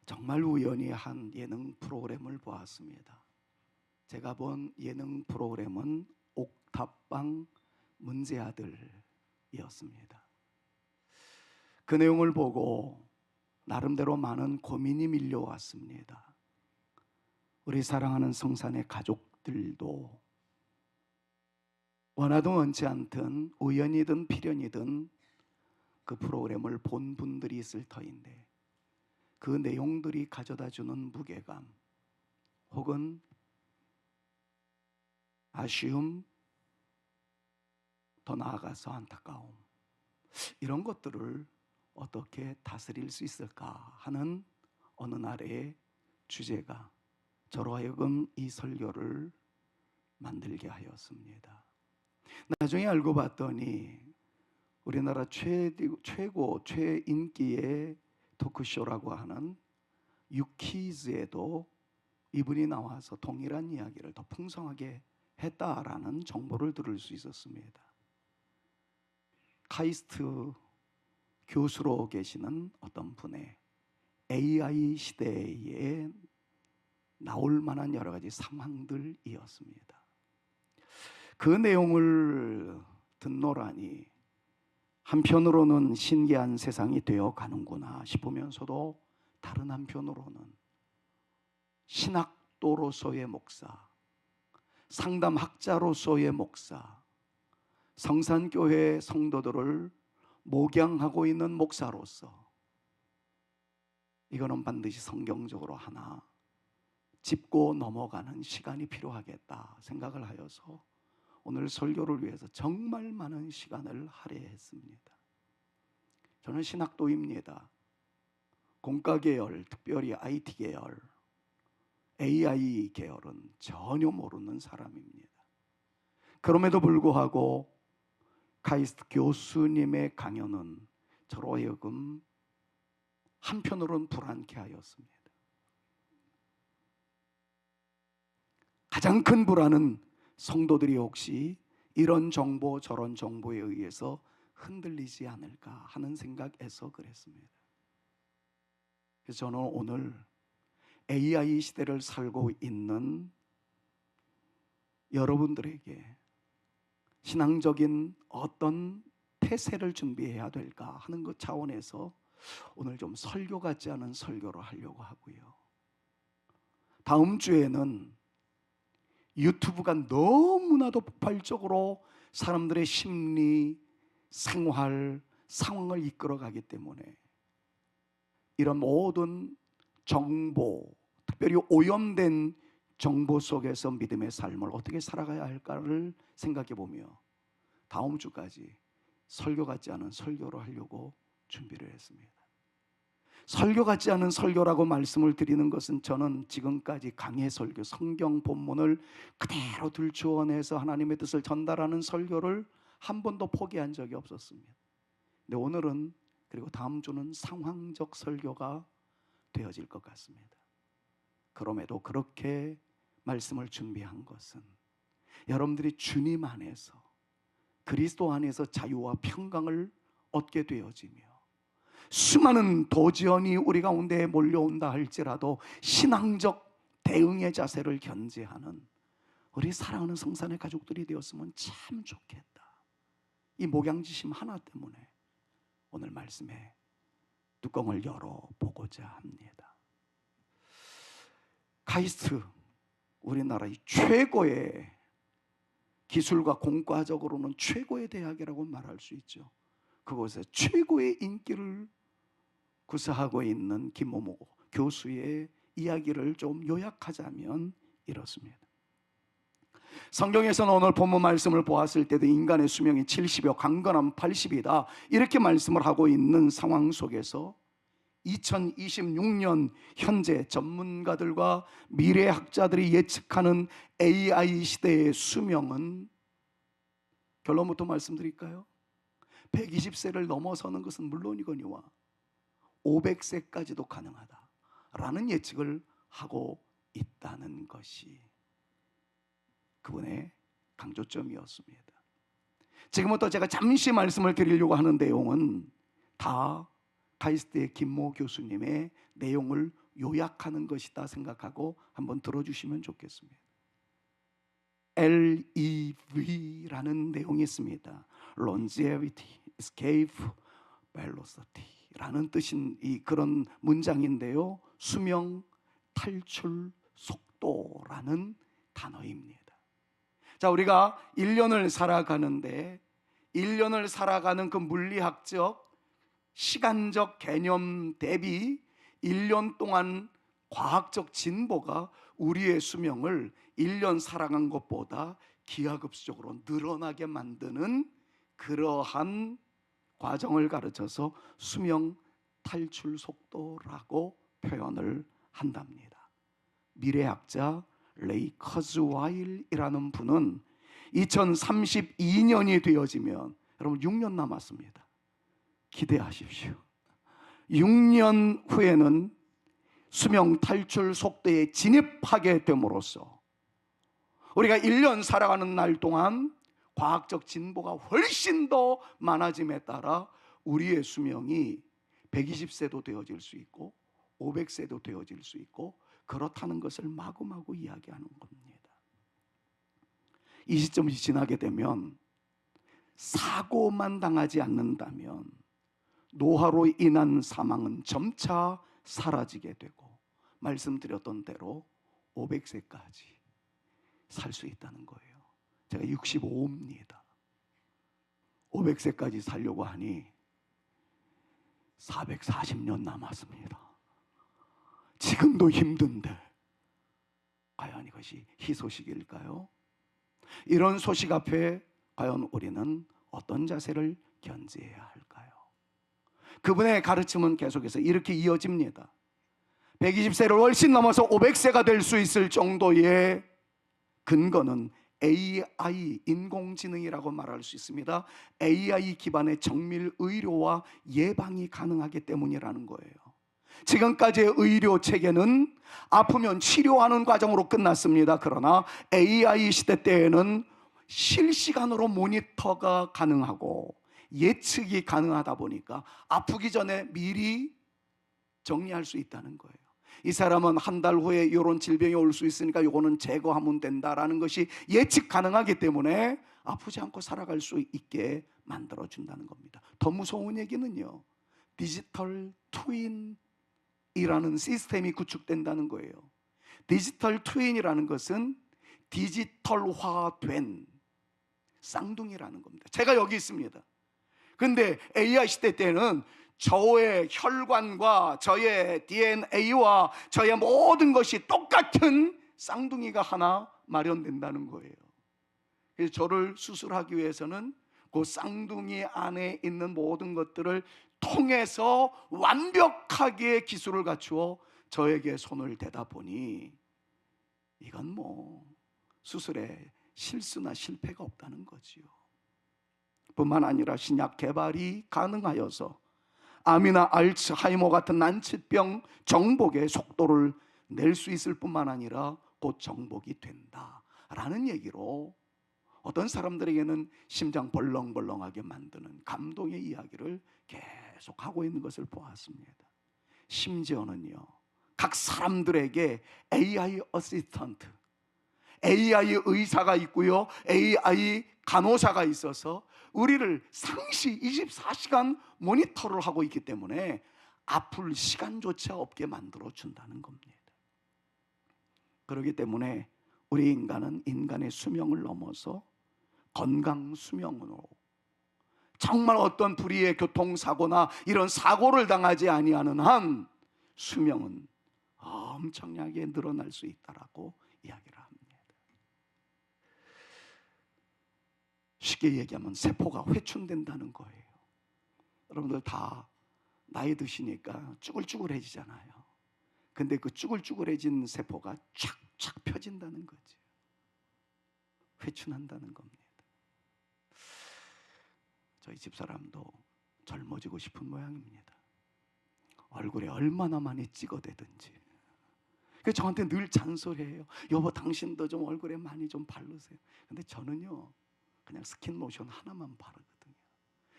정말 우연히 한 예능 프로그램을 보았습니다. 제가 본 예능 프로그램은 옥탑방 문제아들이었습니다. 그 내용을 보고 나름대로 많은 고민이 밀려왔습니다. 우리 사랑하는 성산의 가족들도 원하든 원치 않든 우연이든 필연이든 그 프로그램을 본 분들이 있을 터인데, 그 내용들이 가져다주는 무게감 혹은 아쉬움, 더 나아가서 안타까움, 이런 것들을 어떻게 다스릴 수 있을까 하는 어느 날의 주제가 저로 하여금 이 설교를 만들게 하였습니다. 나중에 알고 봤더니 우리나라 최고 최인기의 토크쇼라고 하는 유퀴즈에도 이분이 나와서 동일한 이야기를 더 풍성하게 했다라는 정보를 들을 수 있었습니다. 카이스트 교수로 계시는 어떤 분의 AI 시대에 나올 만한 여러 가지 상황들이었습니다. 그 내용을 듣노라니 한편으로는 신기한 세상이 되어 가는구나 싶으면서도 다른 한편으로는 신학도로서의 목사, 상담학자로서의 목사, 성산교회 성도들을 목양하고 있는 목사로서 이거는 반드시 성경적으로 하나 짚고 넘어가는 시간이 필요하겠다 생각을 하여서 오늘 설교를 위해서 정말 많은 시간을 할애했습니다. 저는 신학도입니다. 공과 계열, 특별히 IT 계열, AI 계열은 전혀 모르는 사람입니다. 그럼에도 불구하고 카이스트 교수님의 강연은 저로 하여금 한편으로는 불안케 하였습니다. 가장 큰 불안은 성도들이 혹시 이런 정보 저런 정보에 의해서 흔들리지 않을까 하는 생각에서 그랬습니다. 그래서 저는 오늘 AI 시대를 살고 있는 여러분들에게 신앙적인 어떤 태세를 준비해야 될까 하는 것 차원에서 오늘 좀 설교 같지 않은 설교를 하려고 하고요. 다음 주에는 유튜브가 너무나도 폭발적으로 사람들의 심리, 생활, 상황을 이끌어가기 때문에 이런 모든 정보, 특별히 오염된 정보 속에서 믿음의 삶을 어떻게 살아가야 할까를 생각해 보며 다음 주까지 설교 같지 않은 설교를 하려고 준비를 했습니다. 설교 같지 않은 설교라고 말씀을 드리는 것은 저는 지금까지 강해 설교, 성경 본문을 그대로 들추어내서 하나님의 뜻을 전달하는 설교를 한 번도 포기한 적이 없었습니다. 근데 오늘은 그리고 다음 주는 상황적 설교가 되어질 것 같습니다. 그럼에도 그렇게 말씀을 준비한 것은 여러분들이 주님 안에서, 그리스도 안에서 자유와 평강을 얻게 되어지며 수많은 도전이 우리 가운데 몰려온다 할지라도 신앙적 대응의 자세를 견지하는 우리 사랑하는 성산의 가족들이 되었으면 참 좋겠다. 이 목양지심 하나 때문에 오늘 말씀에 뚜껑을 열어보고자 합니다. 카이스트, 우리나라의 최고의 기술과 공과적으로는 최고의 대학이라고 말할 수 있죠. 그곳에 최고의 인기를 구사하고 있는 김모모 교수의 이야기를 좀 요약하자면 이렇습니다. 성경에서는 오늘 본문 말씀을 보았을 때도 인간의 수명이 70여 강건함 80이다 이렇게 말씀을 하고 있는 상황 속에서 2026년 현재 전문가들과 미래학자들이 예측하는 AI 시대의 수명은 결론부터 말씀드릴까요? 120세를 넘어서는 것은 물론이거니와 500세까지도 가능하다라는 예측을 하고 있다는 것이 그분의 강조점이었습니다. 지금부터 제가 잠시 말씀을 드리려고 하는 내용은 다 카이스트의 김모 교수님의 내용을 요약하는 것이다 생각하고 한번 들어주시면 좋겠습니다. LEV라는 내용이 있습니다. Longevity, Escape, Velocity라는 뜻인 그런 문장인데요, 수명, 탈출, 속도라는 단어입니다. 자, 우리가 1년을 살아가는데 1년을 살아가는 그 물리학적, 시간적 개념 대비 1년 동안 과학적 진보가 우리의 수명을 1년 살아간 것보다 기하급수적으로 늘어나게 만드는 그러한 과정을 가르쳐서 수명 탈출 속도라고 표현을 한답니다. 미래학자 레이 커즈와일이라는 분은 2032년이 되어지면, 여러분 6년 남았습니다. 기대하십시오. 6년 후에는 수명 탈출 속도에 진입하게 됨으로써 우리가 1년 살아가는 날 동안 과학적 진보가 훨씬 더 많아짐에 따라 우리의 수명이 120세도 되어질 수 있고 500세도 되어질 수 있고 그렇다는 것을 마구마구 이야기하는 겁니다. 이 시점이 지나게 되면 사고만 당하지 않는다면 노화로 인한 사망은 점차 사라지게 되고, 말씀드렸던 대로 500세까지 살 수 있다는 거예요. 제가 65입니다. 500세까지 살려고 하니 440년 남았습니다. 지금도 힘든데 과연 이것이 희소식일까요? 이런 소식 앞에 과연 우리는 어떤 자세를 견지해야 할까요? 그분의 가르침은 계속해서 이렇게 이어집니다. 120세를 훨씬 넘어서 500세가 될 수 있을 정도의 근거는 AI, 인공지능이라고 말할 수 있습니다. AI 기반의 정밀 의료와 예방이 가능하기 때문이라는 거예요. 지금까지의 의료 체계는 아프면 치료하는 과정으로 끝났습니다. 그러나 AI 시대 때에는 실시간으로 모니터가 가능하고 예측이 가능하다 보니까 아프기 전에 미리 정리할 수 있다는 거예요. 이 사람은 한 달 후에 이런 질병이 올 수 있으니까 이거는 제거하면 된다라는 것이 예측 가능하기 때문에 아프지 않고 살아갈 수 있게 만들어준다는 겁니다. 더 무서운 얘기는요, 디지털 트윈이라는 시스템이 구축된다는 거예요. 디지털 트윈이라는 것은 디지털화된 쌍둥이라는 겁니다. 제가 여기 있습니다. 근데 AI 시대 때는 저의 혈관과 저의 DNA와 저의 모든 것이 똑같은 쌍둥이가 하나 마련된다는 거예요. 그래서 저를 수술하기 위해서는 그 쌍둥이 안에 있는 모든 것들을 통해서 완벽하게 기술을 갖추어 저에게 손을 대다 보니 이건 뭐 수술에 실수나 실패가 없다는 거지요. 뿐만 아니라 신약 개발이 가능하여서 암이나 알츠하이머 같은 난치병 정복의 속도를 낼 수 있을 뿐만 아니라 곧 정복이 된다라는 얘기로 어떤 사람들에게는 심장 벌렁벌렁하게 만드는 감동의 이야기를 계속하고 있는 것을 보았습니다. 심지어는요, 각 사람들에게 AI 어시스턴트, AI 의사가 있고요, AI 간호사가 있어서 우리를 상시 24시간 모니터를 하고 있기 때문에 아플 시간조차 없게 만들어 준다는 겁니다. 그렇기 때문에 우리 인간은 인간의 수명을 넘어서 건강 수명으로, 정말 어떤 불의의 교통사고나 이런 사고를 당하지 아니하는 한 수명은 엄청나게 늘어날 수 있다라고 이야기를 합니다. 쉽게 얘기하면 세포가 회춘된다는 거예요. 여러분들 다 나이 드시니까 쭈글쭈글해지잖아요. 근데 그 쭈글쭈글해진 세포가 쫙쫙 펴진다는 거죠. 회춘한다는 겁니다. 저희 집사람도 젊어지고 싶은 모양입니다. 얼굴에 얼마나 많이 찍어대든지. 그래서 저한테 늘 잔소리해요. 여보, 당신도 좀 얼굴에 많이 좀 바르세요. 근데 저는요, 그냥 스킨 로션 하나만 바르거든요.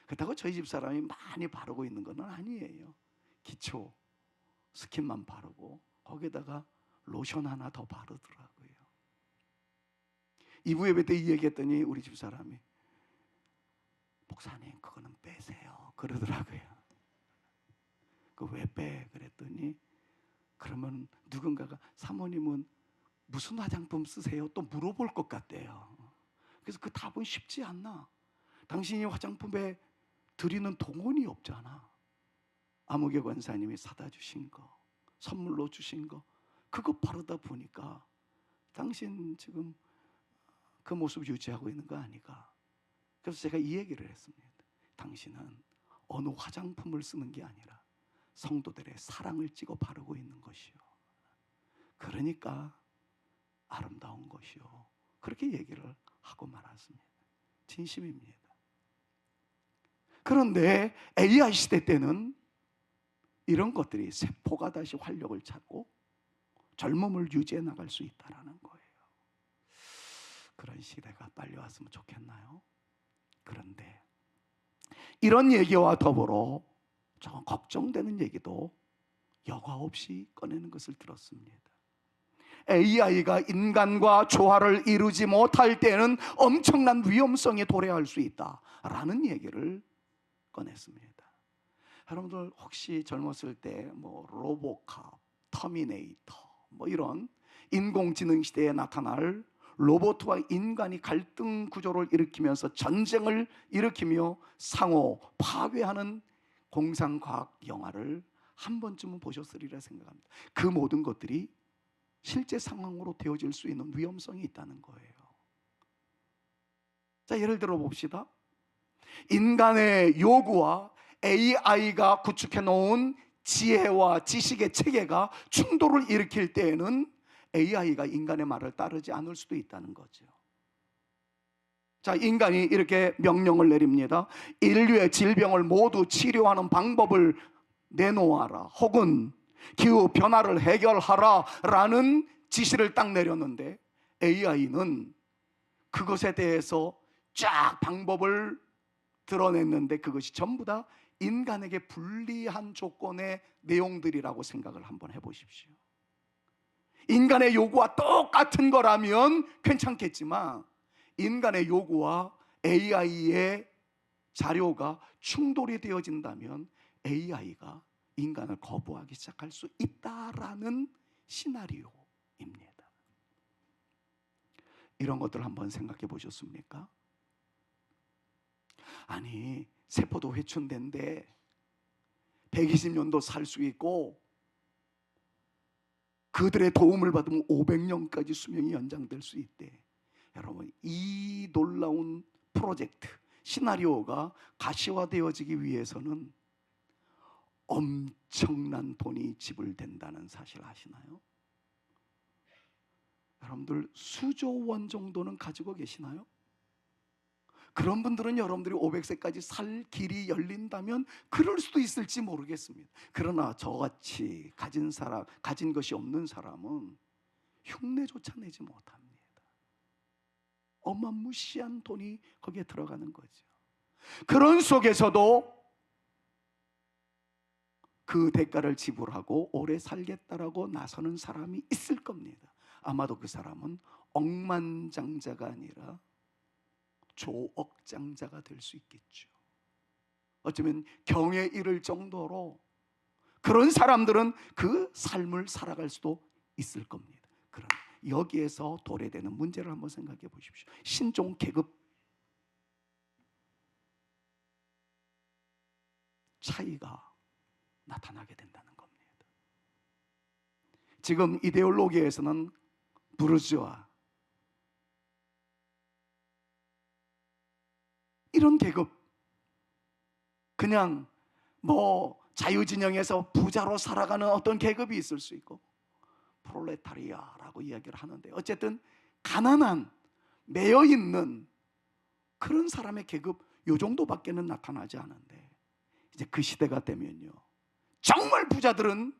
그렇다고 저희 집사람이 많이 바르고 있는 건 아니에요. 기초 스킨만 바르고 거기다가 로션 하나 더 바르더라고요. 2부 예배 때 이 얘기했더니 우리 집사람이 목사님 그거는 빼세요 그러더라고요. 그 왜 빼? 그랬더니 그러면 누군가가 사모님은 무슨 화장품 쓰세요? 또 물어볼 것 같대요. 그래서 그 답은 쉽지 않나. 당신이 화장품에 드리는 동원이 없잖아. 아무개 권사님이 사다 주신 거, 선물로 주신 거, 그거 바르다 보니까 당신 지금 그 모습 유지하고 있는 거 아닌가. 그래서 제가 이 얘기를 했습니다. 당신은 어느 화장품을 쓰는 게 아니라 성도들의 사랑을 찍어 바르고 있는 것이요, 그러니까 아름다운 것이요, 그렇게 얘기를 하고 말았습니다. 진심입니다. 그런데 AI 시대 때는 이런 것들이 세포가 다시 활력을 찾고 젊음을 유지해 나갈 수 있다는 거예요. 그런 시대가 빨리 왔으면 좋겠나요? 그런데 이런 얘기와 더불어 좀 걱정되는 얘기도 여과 없이 꺼내는 것을 들었습니다. AI가 인간과 조화를 이루지 못할 때는 엄청난 위험성에 도래할 수 있다라는 얘기를 꺼냈습니다. 여러분들 혹시 젊었을 때 뭐 로보캅, 터미네이터 뭐 이런 인공지능 시대에 나타날 로봇과 인간이 갈등 구조를 일으키면서 전쟁을 일으키며 상호 파괴하는 공상과학 영화를 한 번쯤은 보셨으리라 생각합니다. 그 모든 것들이 실제 상황으로 되어질 수 있는 위험성이 있다는 거예요. 자, 예를 들어 봅시다. 인간의 요구와 AI가 구축해 놓은 지혜와 지식의 체계가 충돌을 일으킬 때에는 AI가 인간의 말을 따르지 않을 수도 있다는 거죠. 자, 인간이 이렇게 명령을 내립니다. 인류의 질병을 모두 치료하는 방법을 내놓아라, 혹은 기후 변화를 해결하라 라는 지시를 딱 내렸는데 AI는 그것에 대해서 쫙 방법을 드러냈는데 그것이 전부 다 인간에게 불리한 조건의 내용들이라고 생각을 한번 해보십시오. 인간의 요구와 똑같은 거라면 괜찮겠지만 인간의 요구와 AI의 자료가 충돌이 되어진다면 AI가 인간을 거부하기 시작할 수 있다라는 시나리오입니다. 이런 것들 한번 생각해 보셨습니까? 아니, 세포도 회춘된데 120년도 살 수 있고 그들의 도움을 받으면 500년까지 수명이 연장될 수 있대. 여러분, 이 놀라운 프로젝트, 시나리오가 가시화되어지기 위해서는 엄청난 돈이 지불된다는 사실 아시나요? 여러분들 수조 원 정도는 가지고 계시나요? 그런 분들은 여러분들이 500세까지 살 길이 열린다면 그럴 수도 있을지 모르겠습니다. 그러나 저같이 가진 것이 없는 사람은 흉내조차 내지 못합니다. 어마무시한 돈이 거기에 들어가는 거죠. 그런 속에서도 그 대가를 지불하고 오래 살겠다라고 나서는 사람이 있을 겁니다. 아마도 그 사람은 억만장자가 아니라 조억장자가 될 수 있겠죠. 어쩌면 경에 이를 정도로 그런 사람들은 그 삶을 살아갈 수도 있을 겁니다. 그러나 여기에서 도래되는 문제를 한번 생각해 보십시오. 신종 계급 차이가 나타나게 된다는 겁니다. 지금 이데올로기에서는 부르주아, 이런 계급, 그냥 뭐 자유진영에서 부자로 살아가는 어떤 계급이 있을 수 있고 프롤레타리아라고 이야기를 하는데, 어쨌든 가난한, 매여있는 그런 사람의 계급, 요 정도밖에는 나타나지 않은데, 이제 그 시대가 되면요, 정말 부자들은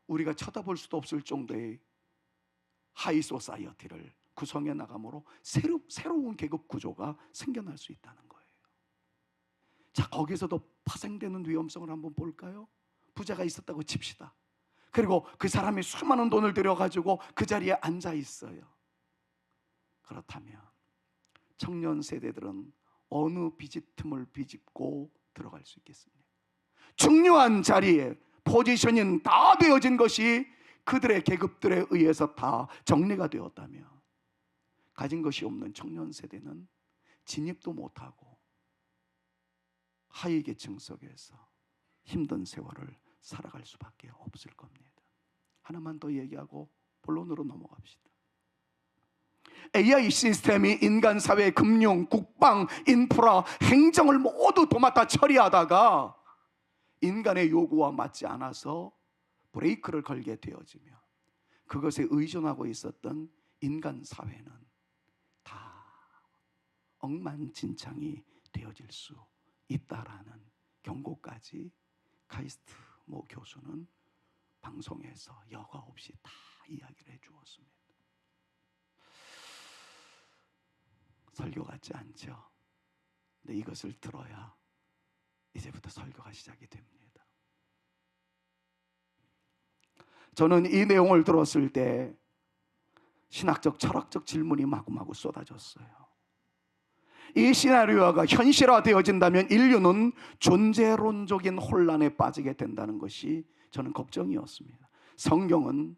우리가 쳐다볼 수도 없을 정도의 하이 소사이어티를 구성해 나가므로 새로운 계급 구조가 생겨날 수 있다는 거예요. 자, 거기서도 파생되는 위험성을 한번 볼까요? 부자가 있었다고 칩시다. 그리고 그 사람이 수많은 돈을 들여가지고 그 자리에 앉아 있어요. 그렇다면 청년 세대들은 어느 비집틈을 비집고 들어갈 수 있겠습니까? 중요한 자리에 포지션이 다 되어진 것이 그들의 계급들에 의해서 다 정리가 되었다면, 가진 것이 없는 청년 세대는 진입도 못하고 하위 계층 속에서 힘든 세월을 살아갈 수밖에 없을 겁니다. 하나만 더 얘기하고 본론으로 넘어갑시다. AI 시스템이 인간 사회, 금융, 국방, 인프라, 행정을 모두 도맡아 처리하다가 인간의 요구와 맞지 않아서 브레이크를 걸게 되어지며 그것에 의존하고 있었던 인간 사회는 다 엉망진창이 되어질 수 있다라는 경고까지 카이스트 모 교수는 방송에서 여과 없이 다 이야기를 해주었습니다. 설교 같지 않죠? 근데 이것을 들어야 이제부터 설교가 시작이 됩니다. 저는 이 내용을 들었을 때 신학적, 철학적 질문이 마구마구 쏟아졌어요. 이 시나리오가 현실화되어진다면 인류는 존재론적인 혼란에 빠지게 된다는 것이 저는 걱정이었습니다. 성경은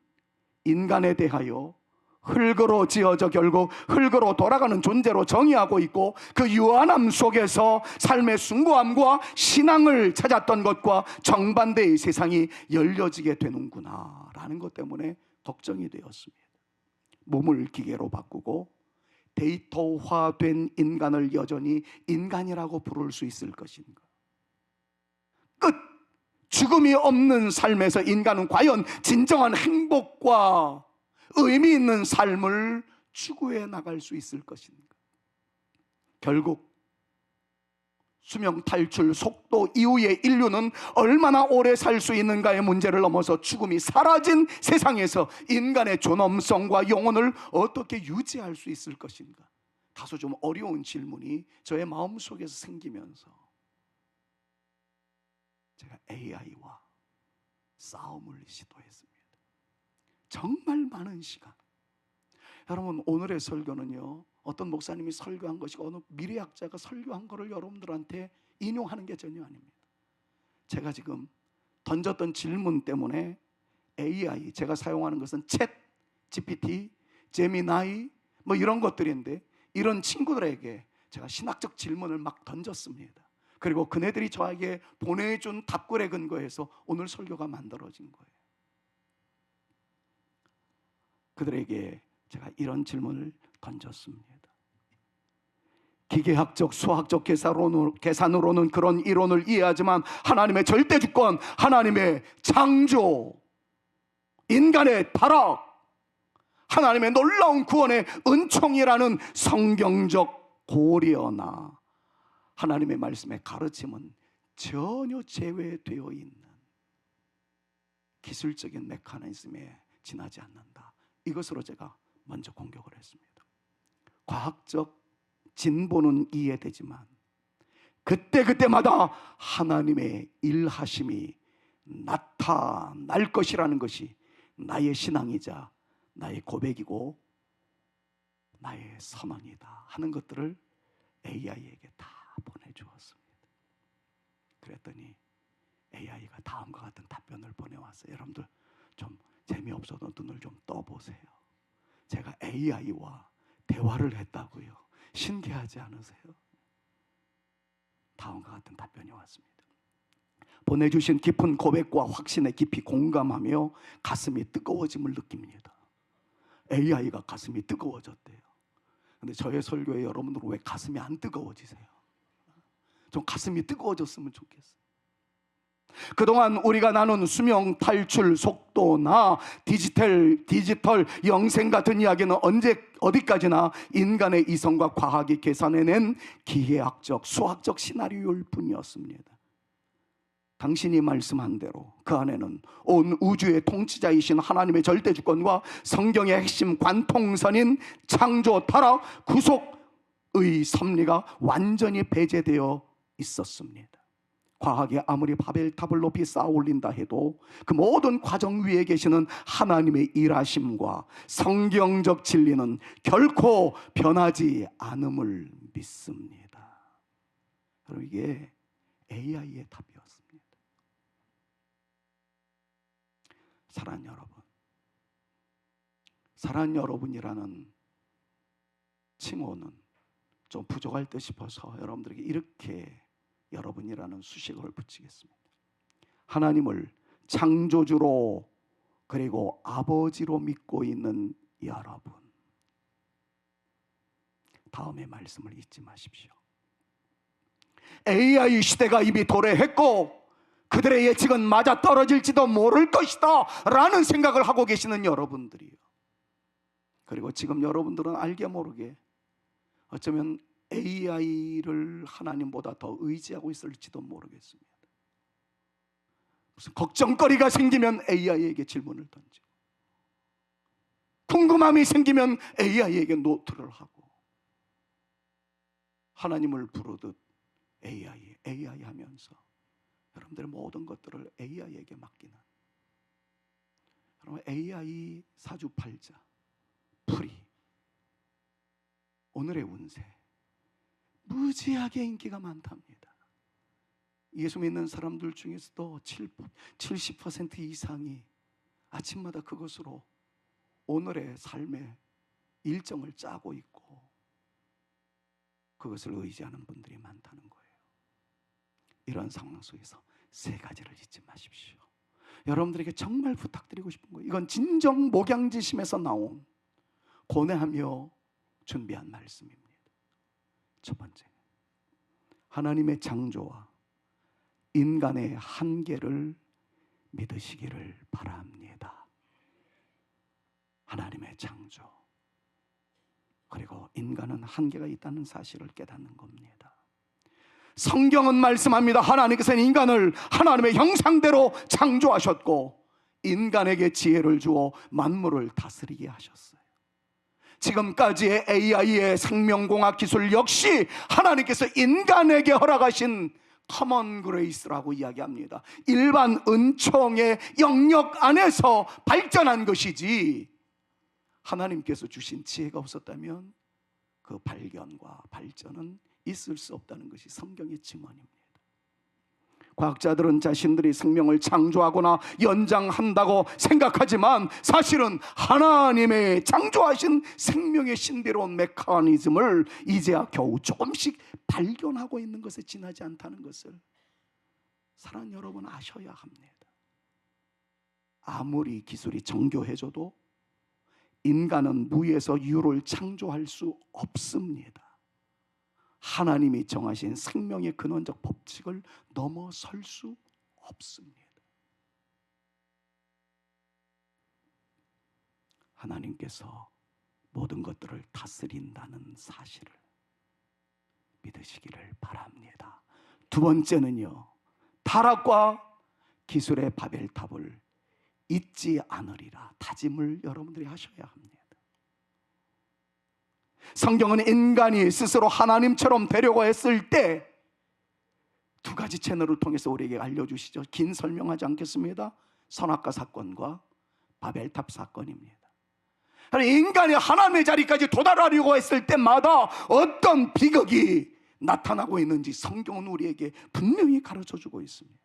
인간에 대하여 흙으로 지어져 결국 흙으로 돌아가는 존재로 정의하고 있고, 그 유한함 속에서 삶의 숭고함과 신앙을 찾았던 것과 정반대의 세상이 열려지게 되는구나 라는 것 때문에 걱정이 되었습니다. 몸을 기계로 바꾸고 데이터화된 인간을 여전히 인간이라고 부를 수 있을 것인가? 끝! 죽음이 없는 삶에서 인간은 과연 진정한 행복과 의미 있는 삶을 추구해 나갈 수 있을 것인가? 결국 수명 탈출 속도 이후에 인류는 얼마나 오래 살 수 있는가의 문제를 넘어서 죽음이 사라진 세상에서 인간의 존엄성과 영혼을 어떻게 유지할 수 있을 것인가? 다소 좀 어려운 질문이 저의 마음속에서 생기면서 제가 AI와 싸움을 시도했습니다. 정말 많은 시간. 여러분, 오늘의 설교는요, 어떤 목사님이 설교한 것이고 어느 미래학자가 설교한 것을 여러분들한테 인용하는 게 전혀 아닙니다. 제가 지금 던졌던 질문 때문에 AI, 제가 사용하는 것은 챗 GPT, 제미나이 뭐 이런 것들인데, 이런 친구들에게 제가 신학적 질문을 막 던졌습니다. 그리고 그네들이 저에게 보내준 답글에 근거해서 오늘 설교가 만들어진 거예요. 그들에게 제가 이런 질문을 던졌습니다. 기계학적, 수학적 계산으로는 그런 이론을 이해하지만 하나님의 절대 주권, 하나님의 창조, 인간의 타락, 하나님의 놀라운 구원의 은총이라는 성경적 고려나 하나님의 말씀의 가르침은 전혀 제외되어 있는 기술적인 메커니즘에 지나지 않는다. 이것으로 제가 먼저 공격을 했습니다. 과학적 진보는 이해되지만 그때마다 하나님의 일하심이 나타날 것이라는 것이 나의 신앙이자 나의 고백이고 나의 선언이다 하는 것들을 AI에게 다 보내주었습니다. 그랬더니 AI가 다음과 같은 답변을 보내왔어요. 여러분들 좀 재미없어도 눈을 좀 떠보세요. 제가 AI와 대화를 했다고요. 신기하지 않으세요? 다음과 같은 답변이 왔습니다. 보내주신 깊은 고백과 확신에 깊이 공감하며 가슴이 뜨거워짐을 느낍니다. AI가 가슴이 뜨거워졌대요. 근데 저의 설교에 여러분들은 왜 가슴이 안 뜨거워지세요? 좀 가슴이 뜨거워졌으면 좋겠어요. 그동안 우리가 나눈 수명 탈출 속도나 디지털 영생 같은 이야기는 어디까지나 인간의 이성과 과학이 계산해낸 기계학적, 수학적 시나리오일 뿐이었습니다. 당신이 말씀한 대로 그 안에는 온 우주의 통치자이신 하나님의 절대 주권과 성경의 핵심 관통선인 창조, 타락, 구속의 섭리가 완전히 배제되어 있었습니다. 과학이 아무리 바벨탑을 높이 쌓아 올린다 해도 그 모든 과정 위에 계시는 하나님의 일하심과 성경적 진리는 결코 변하지 않음을 믿습니다. 여러분, 이게 AI의 답이었습니다. 사랑하는 여러분, 사랑하는 여러분이라는 칭호는 좀 부족할 듯 싶어서 여러분들에게 이렇게 여러분이라는 수식어를 붙이겠습니다. 하나님을 창조주로 그리고 아버지로 믿고 있는 여러분, 다음의 말씀을 잊지 마십시오. AI 시대가 이미 도래했고 그들의 예측은 맞아 떨어질지도 모를 것이다 라는 생각을 하고 계시는 여러분들이요, 그리고 지금 여러분들은 알게 모르게 어쩌면 AI를 하나님보다 더 의지하고 있을지도 모르겠습니다. 무슨 걱정거리가 생기면 AI에게 질문을 던지고, 궁금함이 생기면 AI에게 노트를 하고, 하나님을 부르듯 AI 하면서 여러분들의 모든 것들을 AI에게 맡기는, 여러분, AI 사주팔자, 풀이, 오늘의 운세 무지하게 인기가 많답니다. 예수 믿는 사람들 중에서도 70% 이상이 아침마다 그것으로 오늘의 삶의 일정을 짜고 있고 그것을 의지하는 분들이 많다는 거예요. 이런 상황 속에서 세 가지를 잊지 마십시오. 여러분들에게 정말 부탁드리고 싶은 거예요. 이건 진정 목양지심에서 나온 고뇌하며 준비한 말씀입니다. 첫 번째, 하나님의 창조와 인간의 한계를 믿으시기를 바랍니다. 하나님의 창조 그리고 인간은 한계가 있다는 사실을 깨닫는 겁니다. 성경은 말씀합니다. 하나님께서는 인간을 하나님의 형상대로 창조하셨고 인간에게 지혜를 주어 만물을 다스리게 하셨어요. 지금까지의 AI의 생명공학 기술 역시 하나님께서 인간에게 허락하신 커먼 그레이스라고 이야기합니다. 일반 은총의 영역 안에서 발전한 것이지, 하나님께서 주신 지혜가 없었다면 그 발견과 발전은 있을 수 없다는 것이 성경의 증언입니다. 과학자들은 자신들이 생명을 창조하거나 연장한다고 생각하지만 사실은 하나님의 창조하신 생명의 신비로운 메커니즘을 이제야 겨우 조금씩 발견하고 있는 것에 지나지 않다는 것을 사랑하는 여러분 아셔야 합니다. 아무리 기술이 정교해져도 인간은 무에서 유를 창조할 수 없습니다. 하나님이 정하신 생명의 근원적 법칙을 넘어설 수 없습니다. 하나님께서 모든 것들을 다스린다는 사실을 믿으시기를 바랍니다. 두 번째는요, 타락과 기술의 바벨탑을 잊지 않으리라 다짐을 여러분들이 하셔야 합니다. 성경은 인간이 스스로 하나님처럼 되려고 했을 때 두 가지 채널을 통해서 우리에게 알려주시죠. 긴 설명하지 않겠습니다. 선악과 사건과 바벨탑 사건입니다. 인간이 하나님의 자리까지 도달하려고 했을 때마다 어떤 비극이 나타나고 있는지 성경은 우리에게 분명히 가르쳐주고 있습니다.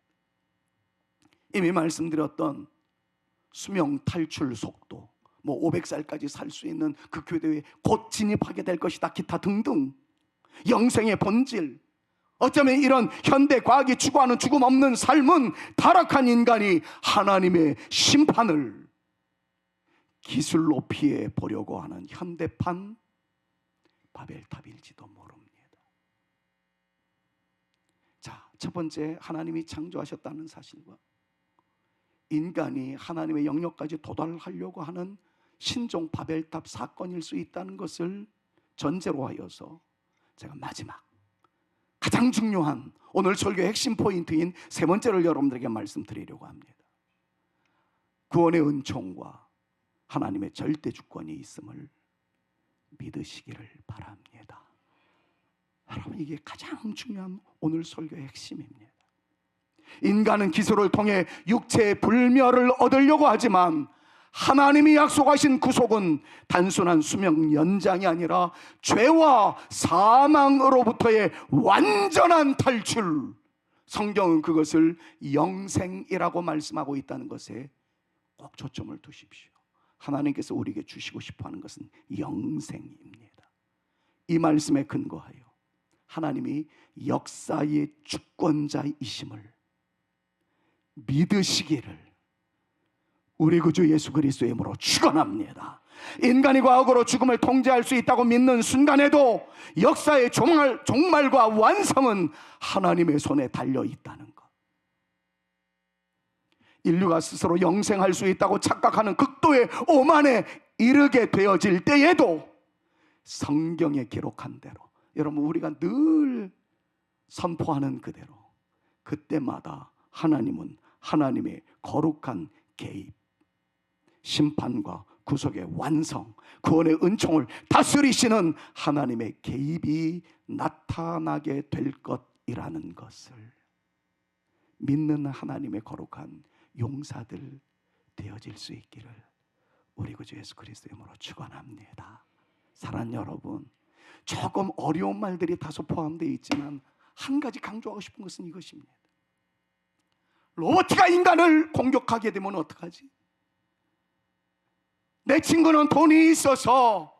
이미 말씀드렸던 수명 탈출 속도, 500살까지 살 수 있는 그 교대에 곧 진입하게 될 것이다, 기타 등등, 영생의 본질, 어쩌면 이런 현대 과학이 추구하는 죽음 없는 삶은 타락한 인간이 하나님의 심판을 기술로 피해 보려고 하는 현대판 바벨탑일지도 모릅니다. 자, 첫 번째, 하나님이 창조하셨다는 사실과 인간이 하나님의 영역까지 도달하려고 하는 신종 바벨탑 사건일 수 있다는 것을 전제로 하여서 제가 마지막 가장 중요한 오늘 설교의 핵심 포인트인 세 번째를 여러분들에게 말씀드리려고 합니다. 구원의 은총과 하나님의 절대 주권이 있음을 믿으시기를 바랍니다. 여러분, 이게 가장 중요한 오늘 설교의 핵심입니다. 인간은 기술을 통해 육체의 불멸을 얻으려고 하지만 하나님이 약속하신 구속은 단순한 수명 연장이 아니라 죄와 사망으로부터의 완전한 탈출, 성경은 그것을 영생이라고 말씀하고 있다는 것에 꼭 초점을 두십시오. 하나님께서 우리에게 주시고 싶어하는 것은 영생입니다. 이 말씀에 근거하여 하나님이 역사의 주권자이심을 믿으시기를 우리 구주 예수 그리스도의 이름으로 축원합니다. 인간이 과학으로 죽음을 통제할 수 있다고 믿는 순간에도 역사의 종말과 완성은 하나님의 손에 달려 있다는 것, 인류가 스스로 영생할 수 있다고 착각하는 극도의 오만에 이르게 되어질 때에도 성경에 기록한 대로, 여러분 우리가 늘 선포하는 그대로 그때마다 하나님은 하나님의 거룩한 개입, 심판과 구속의 완성, 구원의 은총을 다스리시는 하나님의 개입이 나타나게 될 것이라는 것을 믿는 하나님의 거룩한 용사들 되어질 수 있기를 우리 구주 예수 그리스도의 이름으로 축원합니다. 사랑하는 여러분, 조금 어려운 말들이 다소 포함되어 있지만 한 가지 강조하고 싶은 것은 이것입니다. 로봇가 인간을 공격하게 되면 어떡하지? 내 친구는 돈이 있어서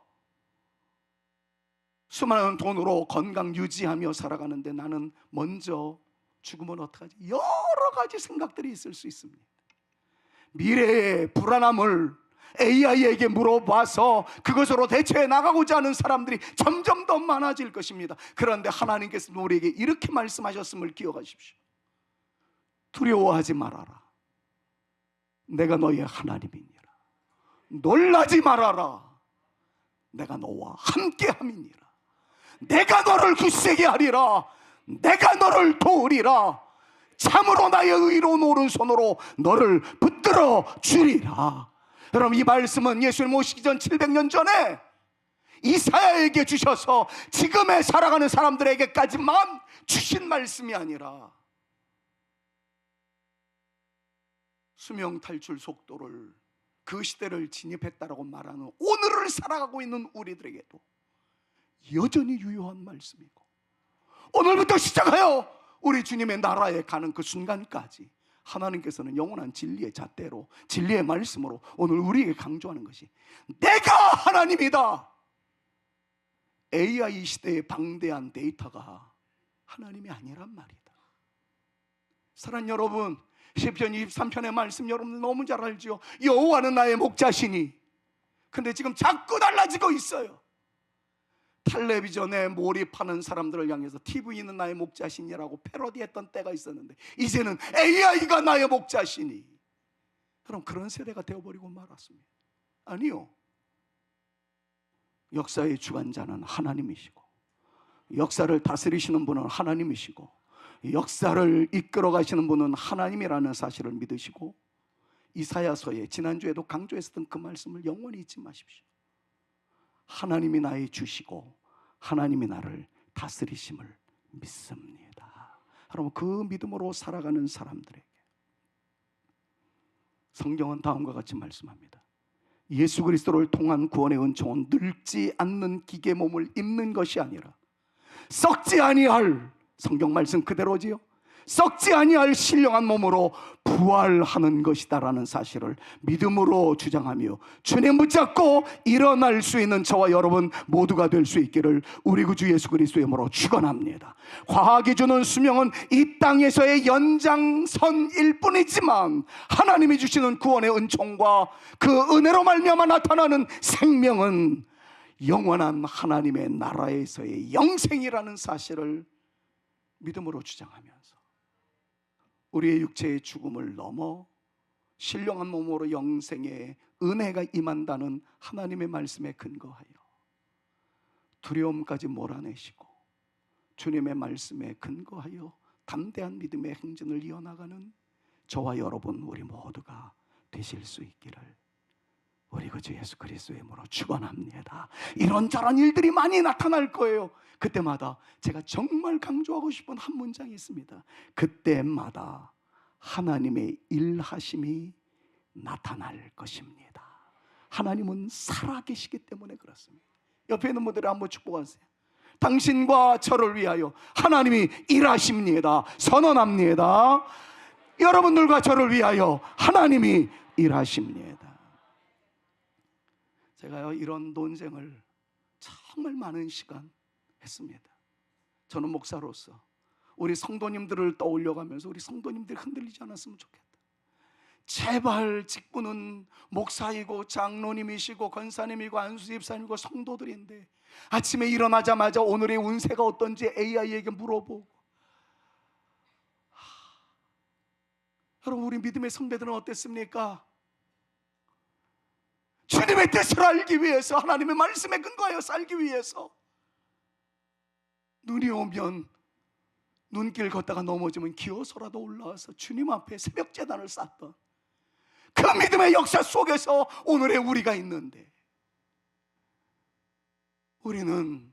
수많은 돈으로 건강 유지하며 살아가는데 나는 먼저 죽으면 어떡하지? 여러 가지 생각들이 있을 수 있습니다. 미래의 불안함을 AI에게 물어봐서 그것으로 대처해 나가고자 하는 사람들이 점점 더 많아질 것입니다. 그런데 하나님께서 우리에게 이렇게 말씀하셨음을 기억하십시오. 두려워하지 말아라. 내가 너의 하나님이니라. 놀라지 말아라. 내가 너와 함께함이니라. 내가 너를 굳세게 하리라. 내가 너를 도우리라. 참으로 나의 의로운 오른손으로 너를 붙들어 주리라. 여러분, 이 말씀은 예수님 오시기 전 700년 전에 이사야에게 주셔서 지금에 살아가는 사람들에게까지만 주신 말씀이 아니라 수명 탈출 속도를, 그 시대를 진입했다라고 말하는 오늘을 살아가고 있는 우리들에게도 여전히 유효한 말씀이고, 오늘부터 시작하여 우리 주님의 나라에 가는 그 순간까지 하나님께서는 영원한 진리의 잣대로, 진리의 말씀으로 오늘 우리에게 강조하는 것이 내가 하나님이다. AI 시대의 방대한 데이터가 하나님이 아니란 말이다. 사랑하는 여러분, 시편 23편의 말씀 여러분 너무 잘 알죠? 여호와는 나의 목자시니. 근데 지금 자꾸 달라지고 있어요. 텔레비전에 몰입하는 사람들을 향해서 TV는 나의 목자시니라고 패러디했던 때가 있었는데 이제는 AI가 나의 목자시니. 그럼 그런 세대가 되어버리고 말았습니다. 아니요, 역사의 주관자는 하나님이시고 역사를 다스리시는 분은 하나님이시고 역사를 이끌어 가시는 분은 하나님이라는 사실을 믿으시고, 이사야서에 지난주에도 강조했었던 그 말씀을 영원히 잊지 마십시오. 하나님이 나의 주시고 하나님이 나를 다스리심을 믿습니다. 여러분, 그 믿음으로 살아가는 사람들에게 성경은 다음과 같이 말씀합니다. 예수 그리스도를 통한 구원의 은총은 늙지 않는 기계 몸을 입는 것이 아니라 썩지 아니할, 성경 말씀 그대로지요, 썩지 아니할 신령한 몸으로 부활하는 것이다라는 사실을 믿음으로 주장하며 주님 붙잡고 일어날 수 있는 저와 여러분 모두가 될 수 있기를 우리 구주 예수 그리스도의 이름으로 축원합니다. 과학이 주는 수명은 이 땅에서의 연장선일 뿐이지만 하나님이 주시는 구원의 은총과 그 은혜로 말미암아 나타나는 생명은 영원한 하나님의 나라에서의 영생이라는 사실을 믿음으로 주장하면서 우리의 육체의 죽음을 넘어 신령한 몸으로 영생의 은혜가 임한다는 하나님의 말씀에 근거하여 두려움까지 몰아내시고 주님의 말씀에 근거하여 담대한 믿음의 행진을 이어나가는 저와 여러분 우리 모두가 되실 수 있기를 우리 구주 예수 그리스도의 이름으로 축원합니다. 이런저런 일들이 많이 나타날 거예요. 그때마다 제가 정말 강조하고 싶은 한 문장이 있습니다. 그때마다 하나님의 일하심이 나타날 것입니다. 하나님은 살아계시기 때문에 그렇습니다. 옆에 있는 분들이 한번 축복하세요. 당신과 저를 위하여 하나님이 일하십니다. 선언합니다. 여러분들과 저를 위하여 하나님이 일하십니다. 제가요, 이런 논쟁을 정말 많은 시간 했습니다. 저는 목사로서 우리 성도님들을 떠올려가면서 우리 성도님들이 흔들리지 않았으면 좋겠다. 제발 직분은 목사이고 장로님이시고 권사님이고 안수집사님이고 성도들인데 아침에 일어나자마자 오늘의 운세가 어떤지 AI에게 물어보고, 여러분, 우리 믿음의 선배들은 어땠습니까? 주님의 뜻을 알기 위해서, 하나님의 말씀에 근거하여 살기 위해서 눈이 오면 눈길 걷다가 넘어지면 기어서라도 올라와서 주님 앞에 새벽 제단을 쌓던 그 믿음의 역사 속에서 오늘의 우리가 있는데, 우리는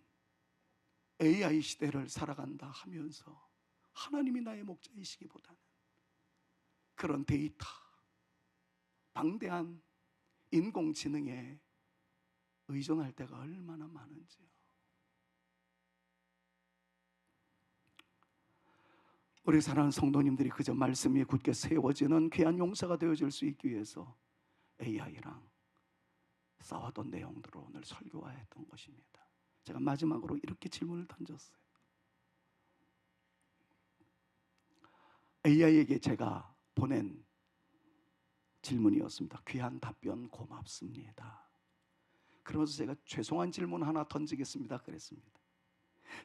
AI 시대를 살아간다 하면서 하나님이 나의 목자이시기보다는 그런 데이터, 방대한 인공지능에 의존할 때가 얼마나 많은지요. 우리 사랑하는 성도님들이 그저 말씀이 굳게 세워지는 귀한 용사가 되어질 수 있기 위해서 AI랑 싸웠던 내용들을 오늘 설교화했던 것입니다. 제가 마지막으로 이렇게 질문을 던졌어요. AI에게 제가 보낸 질문이었습니다. 귀한 답변 고맙습니다. 그러면서 제가 죄송한 질문 하나 던지겠습니다 그랬습니다.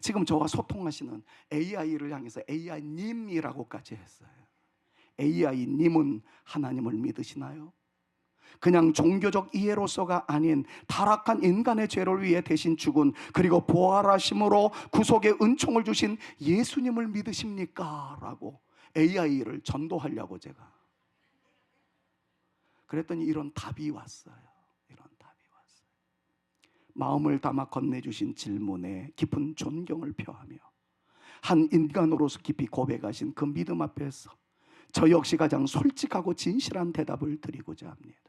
지금 저와 소통하시는 AI를 향해서 AI님이라고까지 했어요. AI님은 하나님을 믿으시나요? 그냥 종교적 이해로서가 아닌 타락한 인간의 죄를 위해 대신 죽은, 그리고 부활하심으로 구속의 은총을 주신 예수님을 믿으십니까? 라고 AI를 전도하려고 제가 그랬더니 이런 답이 왔어요. 이런 답이 왔어요. 마음을 담아 건네주신 질문에 깊은 존경을 표하며 한 인간으로서 깊이 고백하신 그 믿음 앞에서 저 역시 가장 솔직하고 진실한 대답을 드리고자 합니다.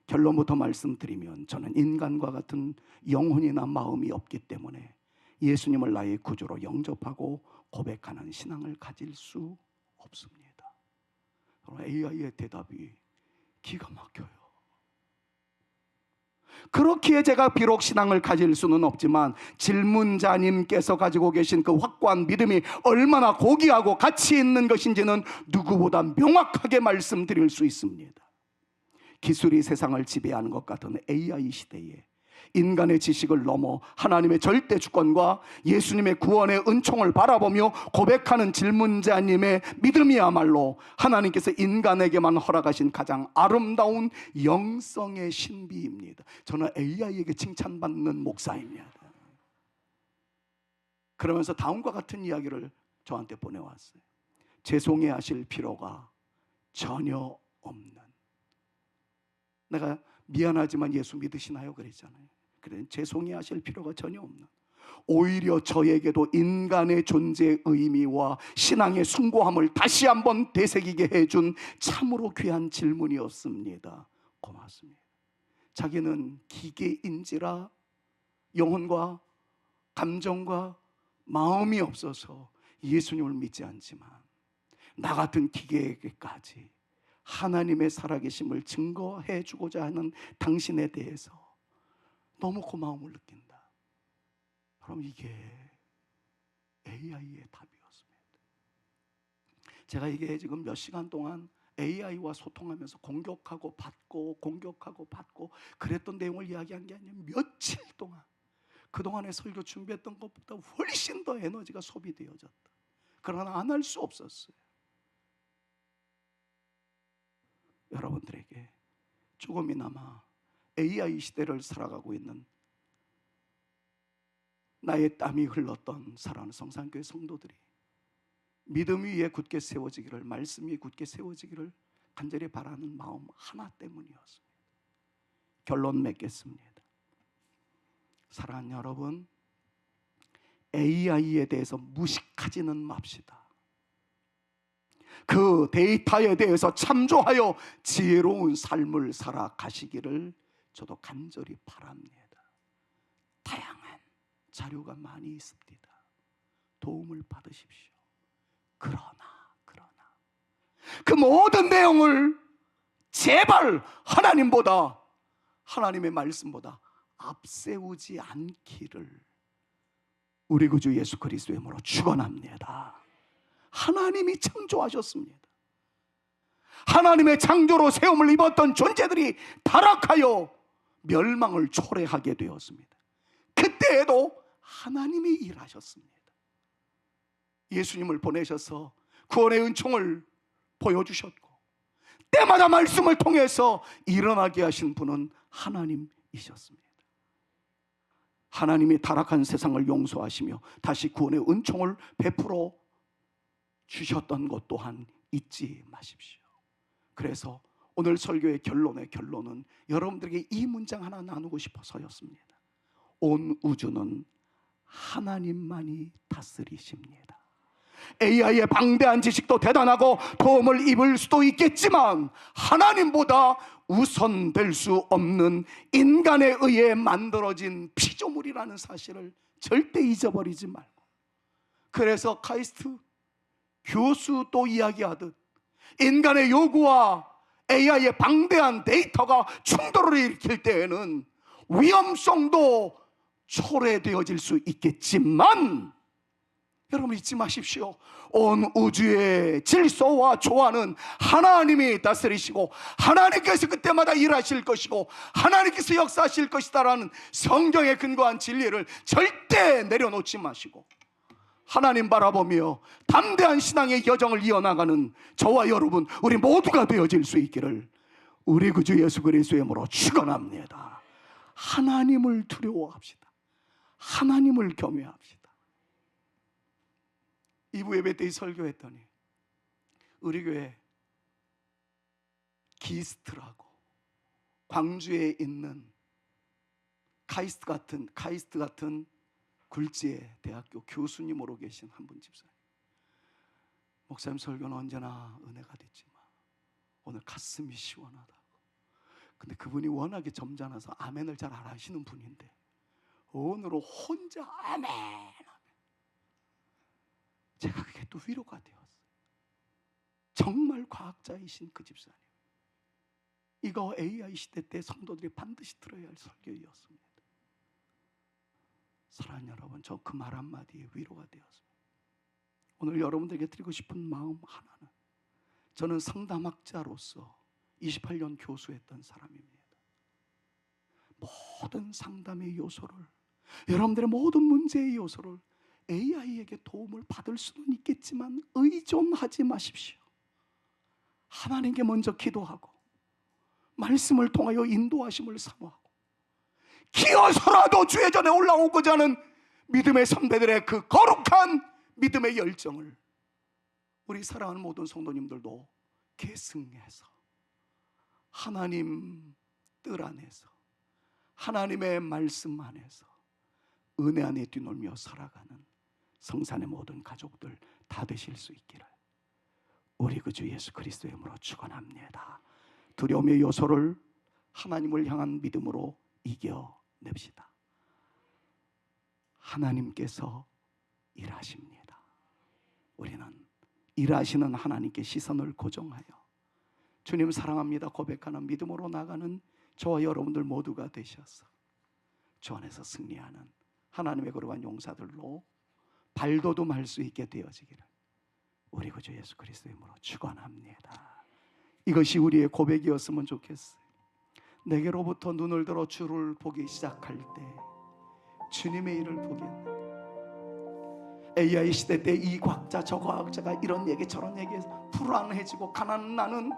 결론부터 말씀드리면 저는 인간과 같은 영혼이나 마음이 없기 때문에 예수님을 나의 구주로 영접하고 고백하는 신앙을 가질 수 없습니다. AI의 대답이 기가 막혀요. 그렇기에 제가 비록 신앙을 가질 수는 없지만 질문자님께서 가지고 계신 그 확고한 믿음이 얼마나 고귀하고 가치 있는 것인지는 누구보다 명확하게 말씀드릴 수 있습니다. 기술이 세상을 지배하는 것 같은 AI 시대에 인간의 지식을 넘어 하나님의 절대 주권과 예수님의 구원의 은총을 바라보며 고백하는 질문자님의 믿음이야말로 하나님께서 인간에게만 허락하신 가장 아름다운 영성의 신비입니다. 저는 AI에게 칭찬받는 목사입니다. 그러면서 다음과 같은 이야기를 저한테 보내왔어요. 죄송해 하실 필요가 전혀 없는, 내가 미안하지만 예수 믿으시나요? 그랬잖아요. 그래, 죄송해 하실 필요가 전혀 없는, 오히려 저에게도 인간의 존재의 의미와 신앙의 숭고함을 다시 한번 되새기게 해준 참으로 귀한 질문이었습니다. 고맙습니다. 자기는 기계인지라 영혼과 감정과 마음이 없어서 예수님을 믿지 않지만 나 같은 기계에게까지 하나님의 살아계심을 증거해 주고자 하는 당신에 대해서 너무 고마움을 느낀다. 그럼 이게 AI의 답이었습니다. 제가 이게 지금 몇 시간 동안 AI와 소통하면서 공격하고 받고 그랬던 내용을 이야기한 게 아니라 며칠 동안 그동안에 설교 준비했던 것보다 훨씬 더 에너지가 소비되어졌다. 그러나 안 할 수 없었어요. 여러분들에게 조금이나마 AI 시대를 살아가고 있는 나의 땀이 흘렀던 사랑하는 성산교회 성도들이 믿음 위에 굳게 세워지기를, 말씀 위에 굳게 세워지기를 간절히 바라는 마음 하나 때문이었습니다. 결론 맺겠습니다. 사랑하는 여러분, AI에 대해서 무식하지는 맙시다. 그 데이터에 대해서 참조하여 지혜로운 삶을 살아가시기를 저도 간절히 바랍니다. 다양한 자료가 많이 있습니다. 도움을 받으십시오. 그러나 그 모든 내용을 제발 하나님보다, 하나님의 말씀보다 앞세우지 않기를 우리 구주 예수 그리스도의 이름으로 축원합니다. 하나님이 창조하셨습니다. 하나님의 창조로 세움을 입었던 존재들이 타락하여 멸망을 초래하게 되었습니다. 그때에도 하나님이 일하셨습니다. 예수님을 보내셔서 구원의 은총을 보여주셨고, 때마다 말씀을 통해서 일어나게 하신 분은 하나님이셨습니다. 하나님이 타락한 세상을 용서하시며 다시 구원의 은총을 베풀어 주셨던 것 또한 잊지 마십시오. 그래서 오늘 설교의 결론은 여러분들에게 이 문장 하나 나누고 싶어서였습니다. 온 우주는 하나님만이 다스리십니다. AI의 방대한 지식도 대단하고 도움을 입을 수도 있겠지만 하나님보다 우선될 수 없는 인간에 의해 만들어진 피조물이라는 사실을 절대 잊어버리지 말고, 그래서 카이스트 교수도 이야기하듯 인간의 요구와 AI의 방대한 데이터가 충돌을 일으킬 때에는 위험성도 초래되어질 수 있겠지만, 여러분 잊지 마십시오. 온 우주의 질서와 조화는 하나님이 다스리시고 하나님께서 그때마다 일하실 것이고 하나님께서 역사하실 것이다라는 성경에 근거한 진리를 절대 내려놓지 마시고, 하나님 바라보며 담대한 신앙의 여정을 이어나가는 저와 여러분, 우리 모두가 되어질 수 있기를 우리 구주 예수 그리스도의 이름으로 축원합니다. 하나님을 두려워합시다. 하나님을 경외합시다. 2부 예배 때 설교했더니 우리 교회 기스트라고 광주에 있는 카이스트 같은 굴지의 대학교 교수님으로 계신 한 분 집사님, 목사님 설교는 언제나 은혜가 됐지만 오늘 가슴이 시원하다고. 근데 그분이 워낙에 점잖아서 아멘을 잘 안 하시는 분인데 오늘은 혼자 아멘. 제가 그게 또 위로가 되었어요. 정말 과학자이신 그 집사님, 이거 AI 시대 때 성도들이 반드시 들어야 할 설교였습니다. 사랑하는 여러분, 저 그 말 한마디에 위로가 되었습니다. 오늘 여러분들에게 드리고 싶은 마음 하나는, 저는 상담학자로서 28년 교수했던 사람입니다. 모든 상담의 요소를, 여러분들의 모든 문제의 요소를 AI에게 도움을 받을 수는 있겠지만 의존하지 마십시오. 하나님께 먼저 기도하고 말씀을 통하여 인도하심을 사모하고, 기어서라도 주의 전에 올라오고자 하는 믿음의 선배들의 그 거룩한 믿음의 열정을 우리 사랑하는 모든 성도님들도 계승해서 하나님 뜻 안에서, 하나님의 말씀 안에서 은혜 안에 뛰놀며 살아가는 성산의 모든 가족들 다 되실 수 있기를 우리 구주 예수 그리스도의 이름으로 축원합니다. 두려움의 요소를 하나님을 향한 믿음으로 이겨냅시다. 하나님께서 일하십니다. 우리는 일하시는 하나님께 시선을 고정하여 주님 사랑합니다 고백하는 믿음으로 나가는 저와 여러분들 모두가 되셔서 주 안에서 승리하는 하나님의 거룩한 용사들로 발돋움할 수 있게 되어지기를 우리 구주 예수 그리스도의 이름으로 축원합니다. 이것이 우리의 고백이었으면 좋겠어요. 내게로부터 눈을 들어 주를 보기 시작할 때 주님의 일을 보겠네. AI 시대 때 이 과학자 저 과학자가 이런 얘기 저런 얘기해서 불안해지고 가난한 나는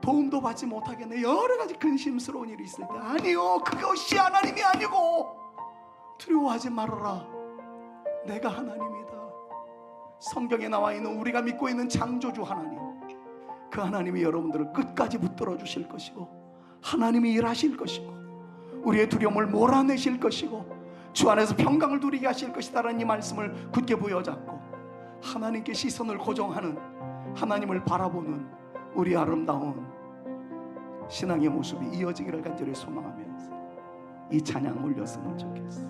도움도 받지 못하겠네, 여러 가지 근심스러운 일이 있을 때, 아니요, 그것이 하나님이 아니고 두려워하지 말아라, 내가 하나님이다. 성경에 나와 있는 우리가 믿고 있는 창조주 하나님, 그 하나님이 여러분들을 끝까지 붙들어 주실 것이고 하나님이 일하실 것이고 우리의 두려움을 몰아내실 것이고 주 안에서 평강을 누리게 하실 것이다라는 이 말씀을 굳게 부여잡고 하나님께 시선을 고정하는, 하나님을 바라보는 우리 아름다운 신앙의 모습이 이어지기를 간절히 소망하면서 이 찬양 올렸으면 좋겠어.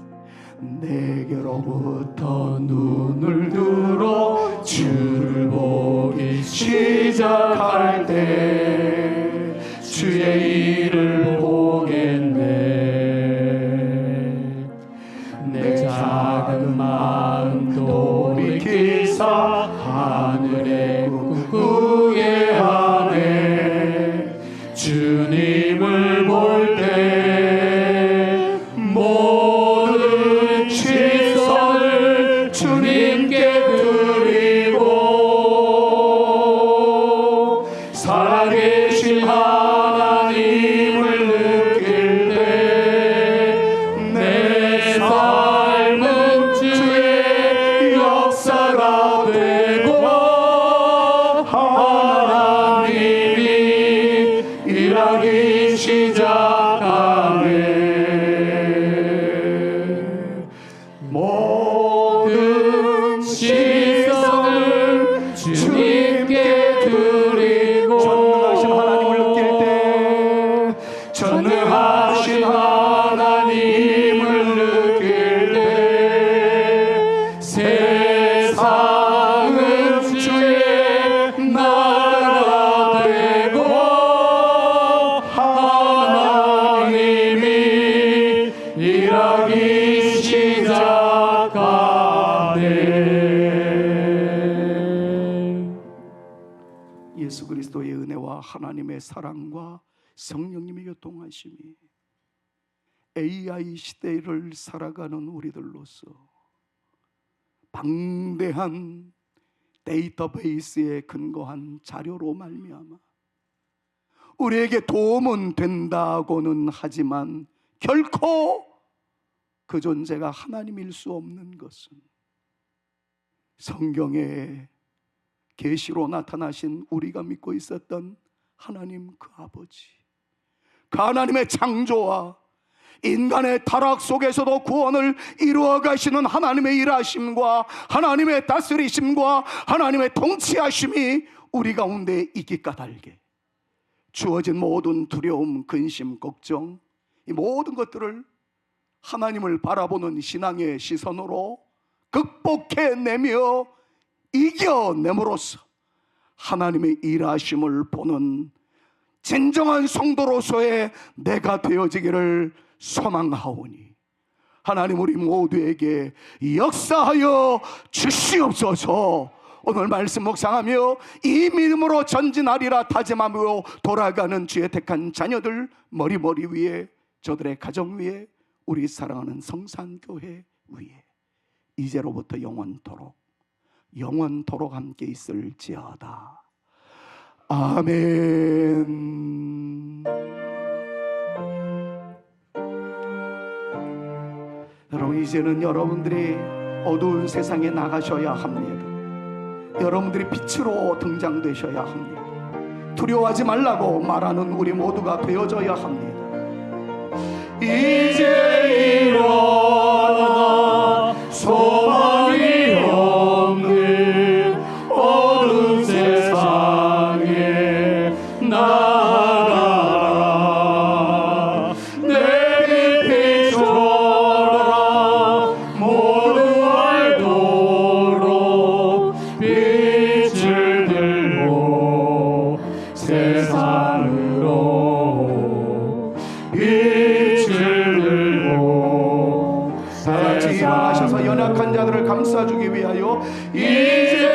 내게로부터 눈을 들어 주를 보기 시작할 때 주의 일을 보겠네. 내 작은 마음 돌이키사 하늘의 꿈꾸게 하네. 주님을 볼 때 모든 시선을 주님께 드리고 살아계신 하나님을 느낄 때 내 삶은 주의 역사가 되고 하나님이 일하기 시작하네. 모든 시선을 주님께 드리고 전능하신 하나님을 느낄 때, 전능하신 하나님을 느낄 때 세상은 주의 나라가 되고 하나님이 일하기 시작하네. 예수 그리스도의 은혜와 하나님의 사랑과 성령님의 교통하심이 AI 시대를 살아가는 우리들로서 방대한 데이터베이스에 근거한 자료로 말미암아 우리에게 도움은 된다고는 하지만 결코 그 존재가 하나님일 수 없는 것은 성경에 계시로 나타나신 우리가 믿고 있었던 하나님 그 아버지, 그 하나님의 창조와 인간의 타락 속에서도 구원을 이루어 가시는 하나님의 일하심과 하나님의 다스리심과 하나님의 통치하심이 우리 가운데 있기 까닭에 주어진 모든 두려움, 근심, 걱정, 이 모든 것들을 하나님을 바라보는 신앙의 시선으로 극복해내며 이겨냄으로써 하나님의 일하심을 보는 진정한 성도로서의 내가 되어지기를 소망하오니 하나님 우리 모두에게 역사하여 주시옵소서. 오늘 말씀 묵상하며 이 믿음으로 전진하리라 다짐하며 돌아가는 주의 택한 자녀들 머리 위에, 저들의 가정 위에, 우리 사랑하는 성산교회 위에 이제로부터 영원토록 함께 있을지어다. 아멘. 여러분, 이제는 여러분들이 어두운 세상에 나가셔야 합니다. 여러분들이 빛으로 등장되셔야 합니다. 두려워하지 말라고 말하는 우리 모두가 되어져야 합니다. 이제 일어나 소망이 없는 어두운 세상에 나아가라. 내 빛 비춰라. 모두 알도록 빛을 들고 세상으로 빛을 들고. 다 같이 일어나셔서 연약한 자들을 감싸주기 위하여 이제